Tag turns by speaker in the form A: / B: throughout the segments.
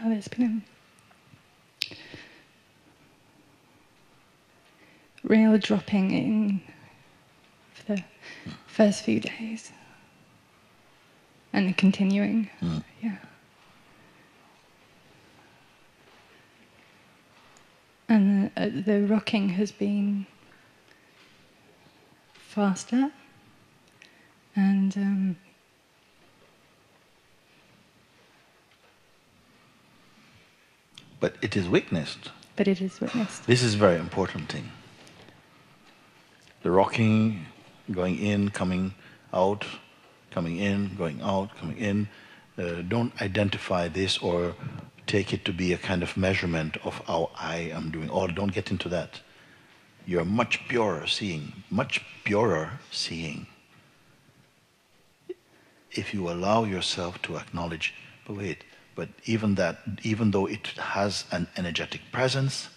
A: there's been a real dropping in for the first few days. And continuing, yeah. And the rocking has been faster, and
B: but it is witnessed.
A: But it is witnessed.
B: This is a very important thing. The rocking, going in, coming out, coming in, going out, coming in. Don't identify this or take it to be a kind of measurement of how I am doing. Or don't get into that. You're much purer seeing, much purer seeing. If you allow yourself to acknowledge, but wait, but even that, even though it has an energetic presence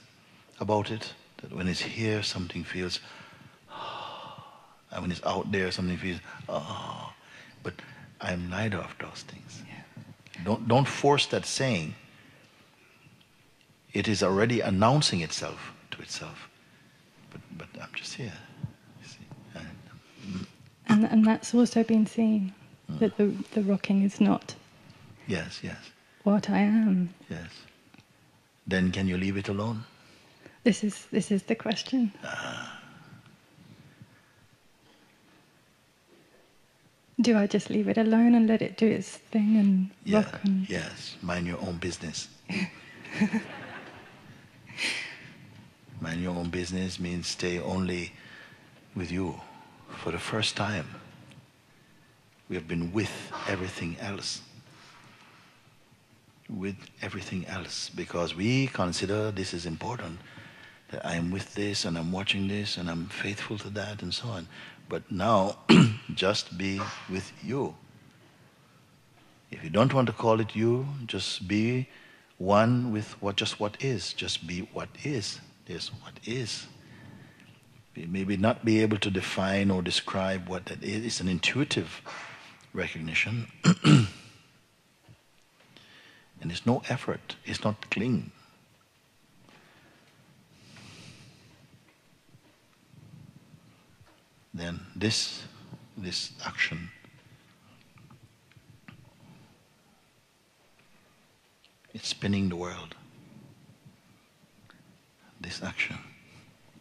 B: about it, that when it's here, something feels, and when it's out there, something feels, but I'm neither of those things. Yeah. Don't force that saying. It is already announcing itself to itself. But I'm just here. You see?
A: And that's also been seen, that the rocking is not
B: yes.
A: what I am.
B: Yes. Then can you leave it alone?
A: This is the question. Do I just leave it alone and let it do its thing and rock? And
B: Yes, mind your own business. Mind your own business means stay only with you. For the first time, we have been with everything else. With everything else. Because we consider this is important. That I am with this and I'm watching this and I'm faithful to that and so on. But now, just be with you. If you don't want to call it you, just be one with what is. Just be what is. There's what is. We maybe not be able to define or describe what that is. It's an intuitive recognition. And it's no effort. It's not cling. Then this action it's spinning the world. This action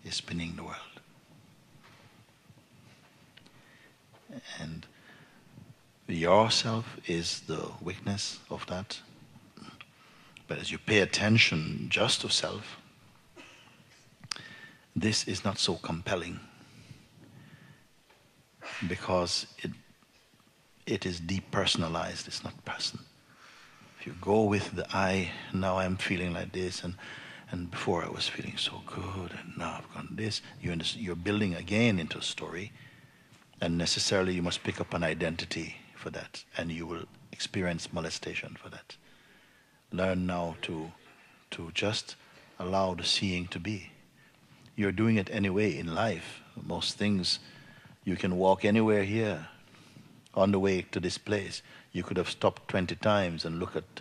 B: is spinning the world. And yourself is the witness of that. But as you pay attention just to self, this is not so compelling. Because it is depersonalized, it's not person. If you go with the I, now I'm feeling like this, and before I was feeling so good, and now I've gone this, you're building again into a story, and necessarily you must pick up an identity for that, and you will experience molestation for that. Learn now to just allow the seeing to be. You're doing it anyway in life. Most things, you can walk anywhere here. On the way to this place, you could have stopped 20 times and look at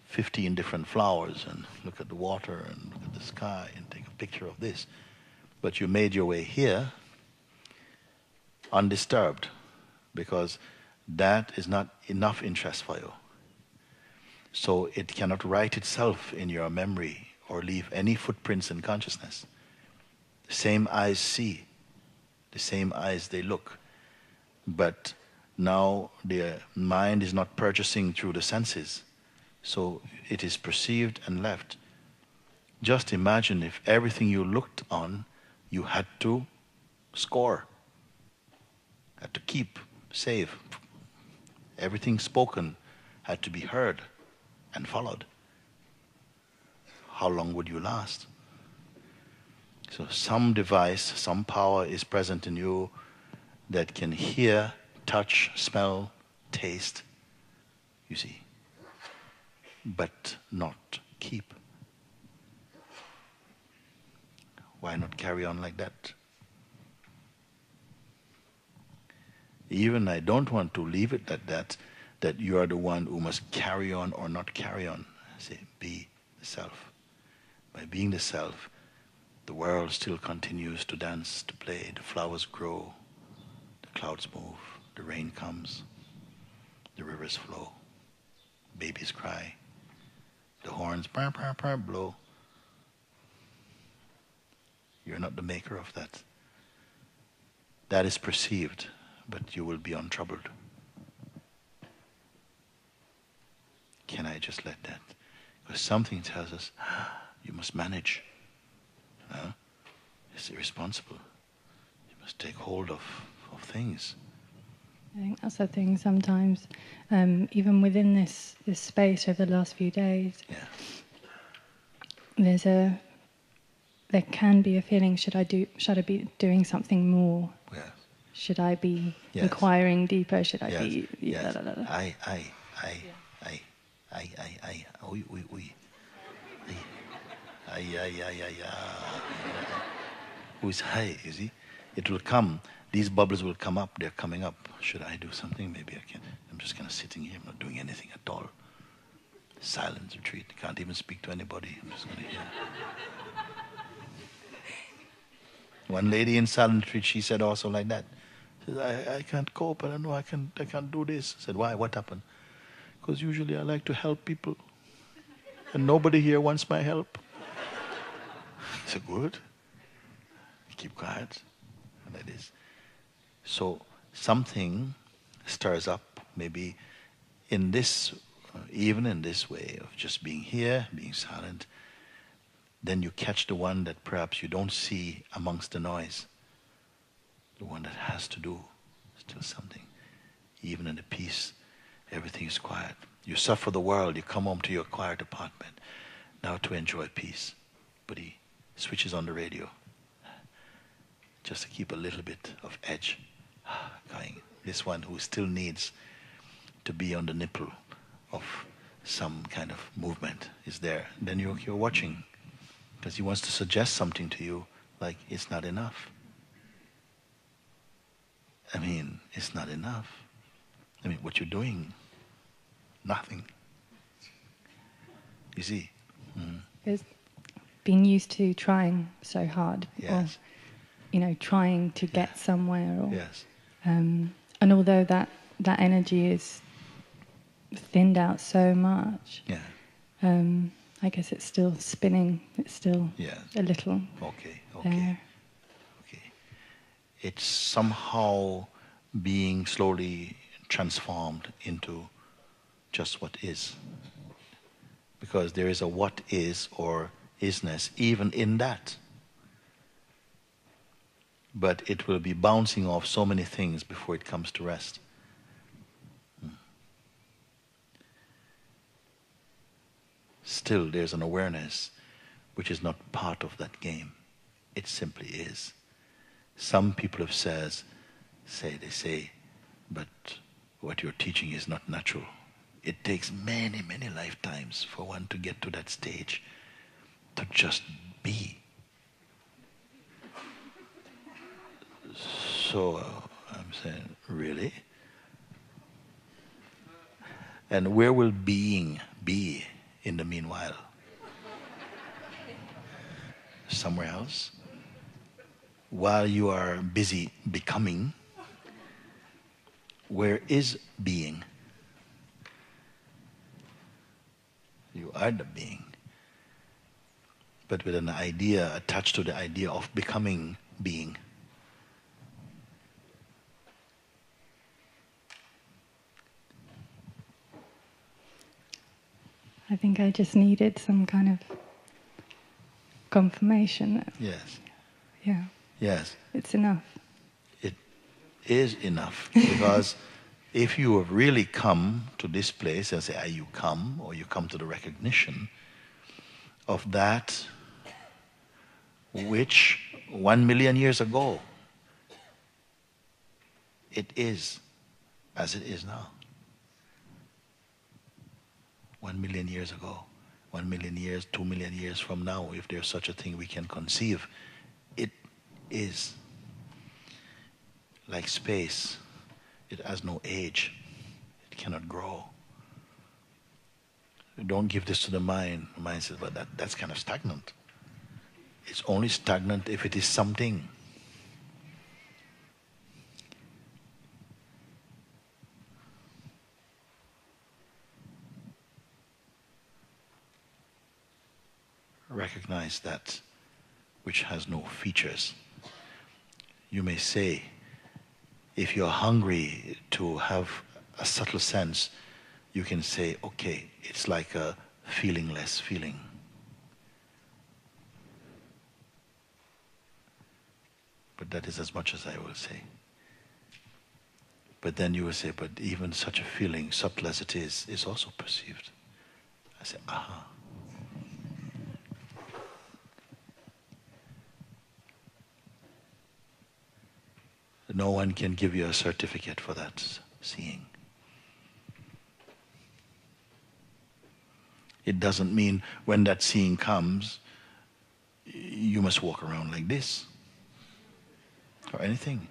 B: 15 different flowers and look at the water and look at the sky and take a picture of this. But you made your way here undisturbed because that is not enough interest for you. So it cannot write itself in your memory or leave any footprints in consciousness. The same eyes see. The same eyes they look. But now the mind is not purchasing through the senses. So it is perceived and left. Just imagine if everything you looked on, you had to score. Had to keep, save. Everything spoken had to be heard and followed. How long would you last? So some device, some power is present in you that can hear, touch, smell, taste, you see, but not keep. Why not carry on like that? Even I don't want to leave it at that, that you are the one who must carry on or not carry on. See, be the self. By being the self, the world still continues to dance, to play. The flowers grow, the clouds move, the rain comes, the rivers flow, babies cry, the horns blow. You're not the maker of that. That is perceived, but you will be untroubled. Can I just let that? Because something tells us, you must manage. It's irresponsible. You must take hold of things.
A: I think that's the thing sometimes, even within this space over the last few days, there can be a feeling, should I be doing something more?
B: Yes.
A: Should I be inquiring deeper? Should I be...
B: Yes.
A: Da, da, da.
B: I. Who is high, you see? It will come. These bubbles will come up. They're coming up. Should I do something? Maybe I can. I'm just kind of sitting here. I'm not doing anything at all. Silent retreat. Can't even speak to anybody. I'm just going to hear. One lady in silent retreat, she said also like that. She said, I can't cope. I don't know. I can't do this. I said, why? What happened? Because usually I like to help people. And nobody here wants my help. I said, good. Keep quiet. And that is. So something stirs up, maybe in this, even in this way of just being here, being silent. Then you catch the one that perhaps you don't see amongst the noise. The one that has to do still something. Even in the peace, everything is quiet. You suffer the world, you come home to your quiet apartment, now to enjoy peace. But he switches on the radio, just to keep a little bit of edge going. This one who still needs to be on the nipple of some kind of movement is there. Then you're watching, because he wants to suggest something to you, like it's not enough. I mean, it's not enough. I mean, what you're doing, nothing. You see?
A: It's been used to trying so hard,
B: Yes.
A: or trying to get somewhere, or
B: Yes.
A: and although that energy is thinned out so much, I guess it's still spinning. It's still a little there.
B: Okay. It's somehow being slowly transformed into just what is. Because there is a what is or isness even in that. But it will be bouncing off so many things before it comes to rest. Still, there's an awareness which is not part of that game. It simply is. Some people have they say, but what you're teaching is not natural. It takes many, many lifetimes for one to get to that stage, to just be. So I'm saying, really? And where will being be in the meanwhile? Somewhere else? While you are busy becoming, where is being? You are the being. But with an idea attached to the idea of becoming being.
A: I think I just needed some kind of confirmation that,
B: Yes.
A: It's enough.
B: It is enough. Because if you have really come to this place, and say, you come to the recognition of that which 1 million years ago, it is as it is now. 1 million years ago, 1 million years, 2 million years from now, if there's such a thing we can conceive, it is like space. It has no age. It cannot grow. don't give this to the mind. The mind says, but that's kind of stagnant. It's only stagnant if it is something. Recognize that which has no features. You may say, if you're hungry to have a subtle sense, you can say, okay, it's like a feelingless feeling. But that is as much as I will say. But then you will say, but even such a feeling, subtle as it is also perceived. I say, aha. No one can give you a certificate for that seeing. It doesn't mean when that seeing comes, you must walk around like this or anything.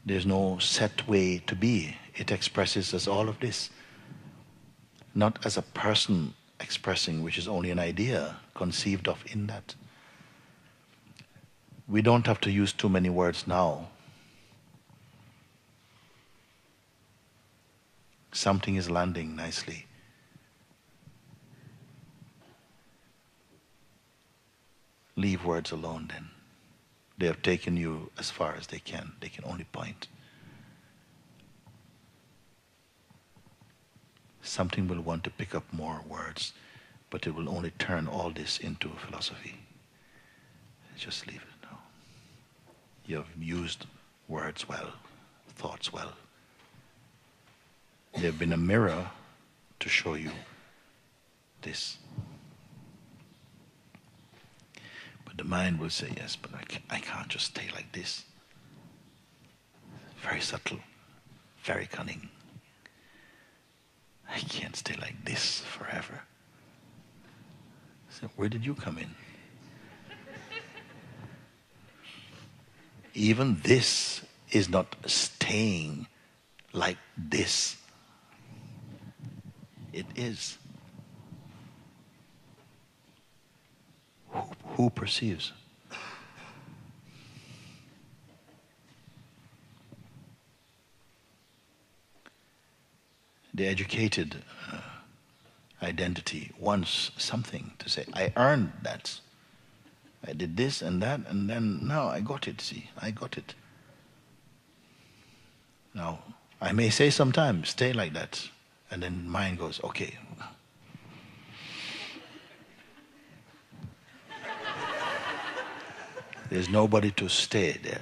B: There's no set way to be. It expresses as all of this. Not as a person expressing, which is only an idea conceived of in that. We don't have to use too many words now. Something is landing nicely. Leave words alone then. They have taken you as far as they can. They can only point. Something will want to pick up more words, but it will only turn all this into philosophy. Just leave it now. You have used words well, thoughts well. They have been a mirror to show you this. But the mind will say, yes, but I can't just stay like this. Very subtle, very cunning. I can't stay like this forever. So where did you come in? Even this is not staying like this. It is. Who perceives? The educated identity wants something to say. I earned that. I did this and that, and then now I got it. See, I got it. Now, I may say sometimes, stay like that. And then mind goes, okay. There's nobody to stay there.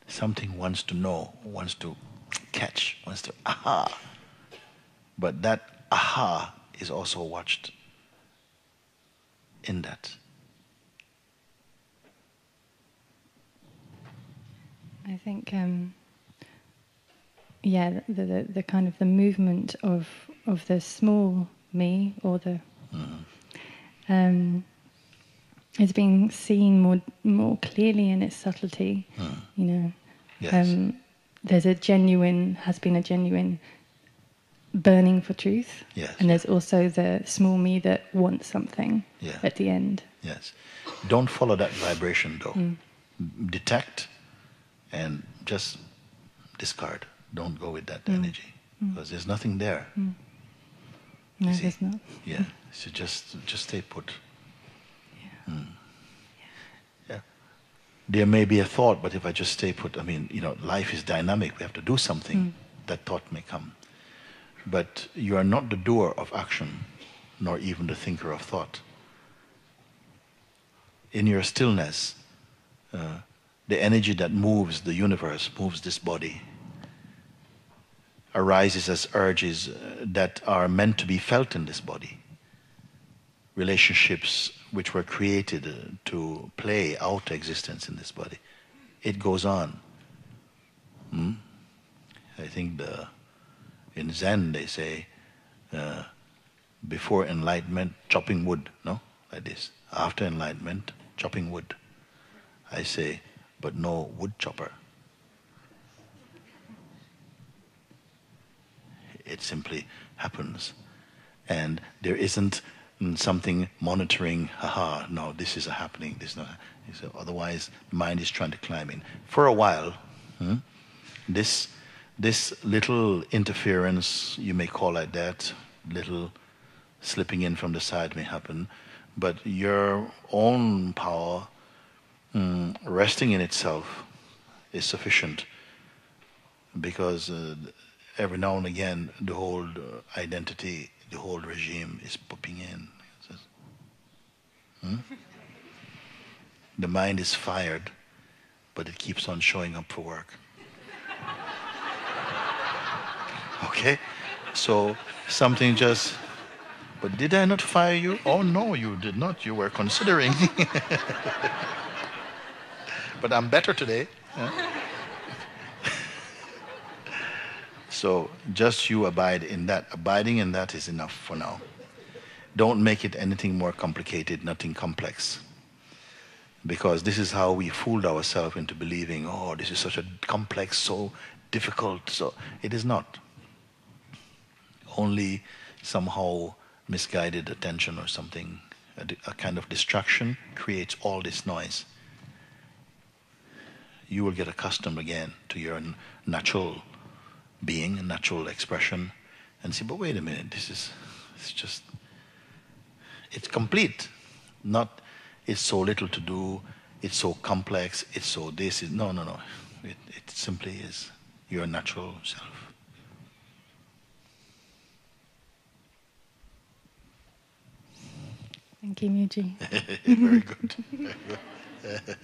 B: Something wants to know, wants to catch, wants to aha. But that aha is also watched in that.
A: I think, the kind of the movement of the small me, or the is being seen more clearly in its subtlety. You know,
B: yes.
A: Has been a genuine burning for truth,
B: yes.
A: And there's also the small me that wants something at the end.
B: Yes, don't follow that vibration though. Detect. And just discard. Don't go with that energy. Because there's nothing there.
A: No, there's not.
B: Yeah. So just stay put. Yeah. There may be a thought, but if I just stay put, life is dynamic. We have to do something. That thought may come. But you are not the doer of action, nor even the thinker of thought. In your stillness, the energy that moves the universe, moves this body, arises as urges that are meant to be felt in this body. Relationships which were created to play out existence in this body. It goes on. I think in Zen they say, before enlightenment, chopping wood, no? Like this. After enlightenment, chopping wood. I say, but no wood chopper. It simply happens. And there isn't something monitoring, no, this is happening, this is not. Otherwise, mind is trying to climb in. For a while, this little interference, you may call it that, little slipping in from the side may happen, but your own power resting in itself is sufficient, because every now and again the whole identity, the whole regime is popping in. The mind is fired, but it keeps on showing up for work. Okay? So something just, but did I not fire you? Oh no, you did not. You were considering. But I'm better today. So just you abide in that. Abiding in that is enough for now. Don't make it anything more complicated, nothing complex. Because this is how we fooled ourselves into believing, oh, this is such a complex, so difficult. So it is not. Only somehow misguided attention or something, a kind of distraction creates all this noise. You will get accustomed again to your natural being, a natural expression, and say, but wait a minute, it's complete. Not, it's so little to do, it's so complex, it's so this, no. It simply is your natural self.
A: Thank you, Mooji.
B: Very good. Very good.